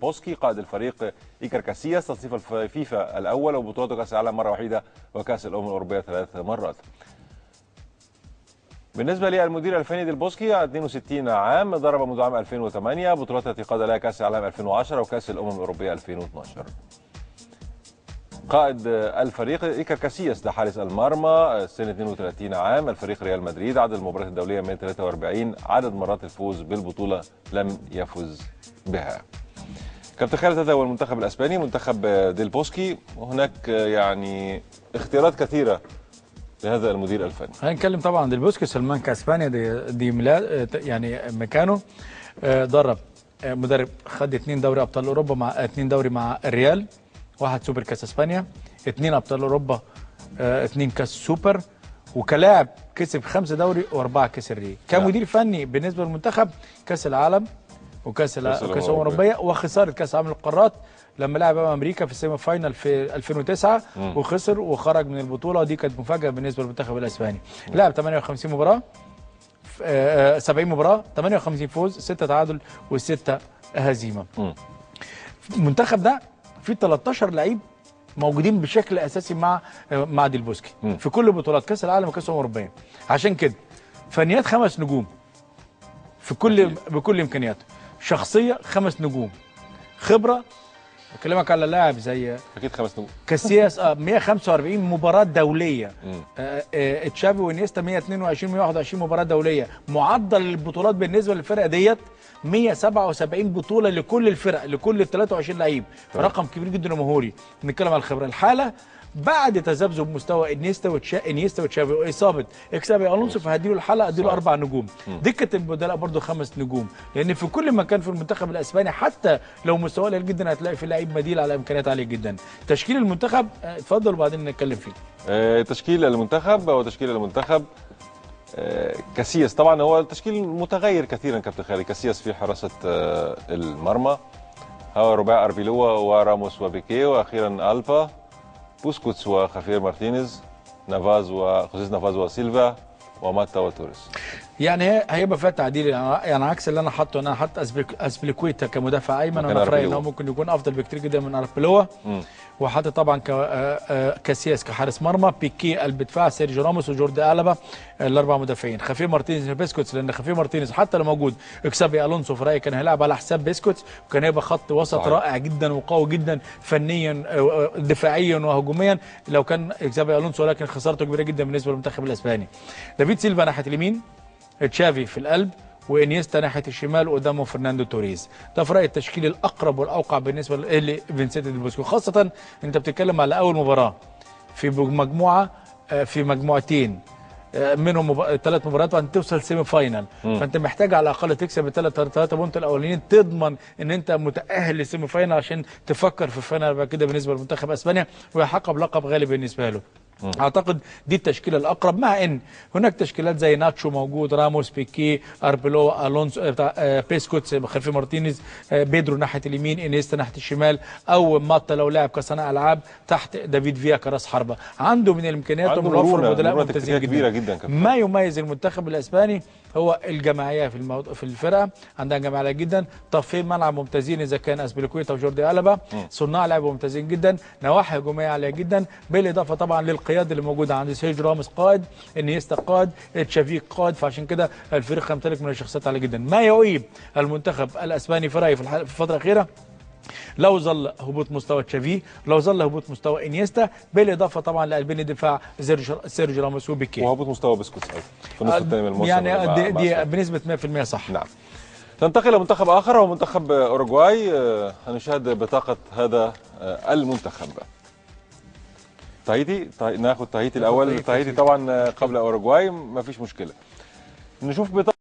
بوسكي. قائد الفريق إيكر كاسياس، تصنيف الفيفا الأول وبطولة كأس العالم مرة واحدة وكأس الأمم الأوروبية 3 مرات. بالنسبة للمدير الفني ديل بوسكي 62 عام، ضرب منذ عام 2008 بطولات التي قاد لها كأس العالم 2010 وكأس الأمم الأوروبية 2012. قائد الفريق إيكر كاسياس ده حارس المرمى، سن 32 عام، الفريق ريال مدريد، عدد المباريات الدولية 143، عدد مرات الفوز بالبطولة لم يفز بها. كابتن خالد، هذا هو المنتخب الاسباني، منتخب ديل بوسكي، وهناك يعني اختيارات كثيره لهذا المدير الفني. هنتكلم طبعا عن ديل بوسكي. سلمان كاسبانيا دي ميلاد يعني مكانه، درب مدرب، خد 2 دوري ابطال اوروبا مع 2 دوري مع الريال، 1 سوبر كاس اسبانيا، 2 ابطال اوروبا، 2 كاس سوبر، وكلاعب كسب 5 دوري و4 كاس الري. كمدير فني بالنسبه للمنتخب كاس العالم وكاس الامم الاوروبيه وخساره كاس عالم القارات لما لعب امريكا في السيمي فاينال في 2009 وخسر وخرج من البطوله، ودي كانت مفاجاه بالنسبه للمنتخب الاسباني. لعب 58 مباراه، 70 مباراه، 58 فوز، 6 تعادل و6 هزيمه. المنتخب ده فيه 13 لعيب موجودين بشكل اساسي مع ديل بوسكي في كل بطولات كاس العالم وكاس الامم الاوروبيه. عشان كده فنيات 5 نجوم في بكل امكانياته، شخصيه 5 نجوم، خبره. بكلمك على لاعب زي اكيد 5 نجوم كاسياس، 145 مباراه دوليه، تشافي وانيستا 122 121 مباراه دوليه. معدل البطولات بالنسبه للفرقه ديت 177 بطوله لكل الفرق، لكل ال 23 لعيب، رقم كبير جدا ومهوري. بنتكلم على الخبره. الحاله بعد تذبذب مستوى انيستا وتشافي واصابه اكسابي الونسو، فهديله الحلقه اديله 4 نجوم. دكه البدلاء برضه 5 نجوم، لان في كل مكان في المنتخب الاسباني حتى لو مستواه قليل جدا هتلاقي في لعيب بديل على امكانيات عاليه جدا. تشكيل المنتخب اتفضل وبعدين نتكلم فيه. تشكيل المنتخب كاسياس طبعا هو التشكيل متغير كثيرا كابتن خالد. كاسياس في حراسه المرمى، هو رباعي اربيلوا وراموس وبيكي، واخيرا البا، بوسكوتس وخافير مارتينيز، خوزيز نافاز وسيلفا وماتا وتوريس. يعني هيبقى فيها تعديل، يعني عكس اللي انا حاطه. انا حاطط اسبليكويتا كمدافع ايمن، وانا في رايي ان هو ممكن يكون افضل بكتير جدا من اربيلوا. وحاطط طبعا كاسياس كحارس مرمى، بيكي قلب دفاع، سيرجيو راموس وجوردي ألبا الاربع مدافعين، خافير مارتينيز وبيسكوتس، لان خافير مارتينيز حتى لو موجود اكسابي الونسو في رايي كان هيلعب على حساب بيسكوتس، وكان هيبقى خط وسط صحيح. رائع جدا وقوي جدا فنيا دفاعيا وهجوميا لو كان اكسابي الونسو، ولكن خسارته كبيره جدا بالنسبه للمنتخب الاسباني. دافيد سيلفا ناحيه اليمين، تشافي في القلب، وانيستا ناحيه الشمال، وقدامه فرناندو توريز. ده في رايي التشكيل الاقرب والاوقع بالنسبه لفينسنتو ديل بوسكي، خاصه انت بتتكلم على اول مباراه في مجموعه، في مجموعتين منهم 3 مباريات وانت توصل سيمي فاينال، فانت محتاج على الاقل تكسب ال3 بونت الاولانيين تضمن ان انت متاهل للسيمي فاينال عشان تفكر في الفاينال بعد كده بالنسبه لمنتخب اسبانيا ويحقق لقب غالي بالنسبه له. اعتقد دي التشكيله الاقرب، مع ان هناك تشكيلات زي ناتشو موجود، راموس، بيكي، اربيلو، الونسو، بيسكوتس، خلفي مارتينيز، بيدرو ناحيه اليمين، انيستا ناحيه الشمال، او ماتا لو لعب كصانع العاب تحت دافيد فيا كراس حربه. عنده من الامكانيات وموفر بدلاء ممتازين جدا. ما يميز المنتخب الاسباني هو الجماعيه في الفرقه، عندها جماعيه جدا، طرفين ملعب ممتازين اذا كان اسبليكويتا وجوردي ألبا، صناع لعب ممتازين جدا، نواحي هجوميه عاليه جدا، بالاضافه طبعا للقياده اللي موجوده عند سيرجيو راموس قائد، انيستا قائد، تشافي قائد، فعشان كده الفريق يمتلك من الشخصيات عاليه جدا. ما يعيب المنتخب الاسباني في رايي في الفتره الاخيره لو ظل هبوط مستوى تشافي، لو ظل هبوط مستوى انيستا، بالاضافه طبعا لقلبين الدفاع سيرجيو راموس وبيكي، وهبوط مستوى بسكوتس في النصف الثاني من الموسم. يعني دي بنسبه 100% صح. نعم. ننتقل الى منتخب اخر وهو منتخب اوروغواي. هنشاهد بطاقه هذا المنتخب. تاهيتي، ناخذ تاهيتي الاول. تاهيتي طبعا قبل اوروغواي، ما فيش مشكله. نشوف بطاقه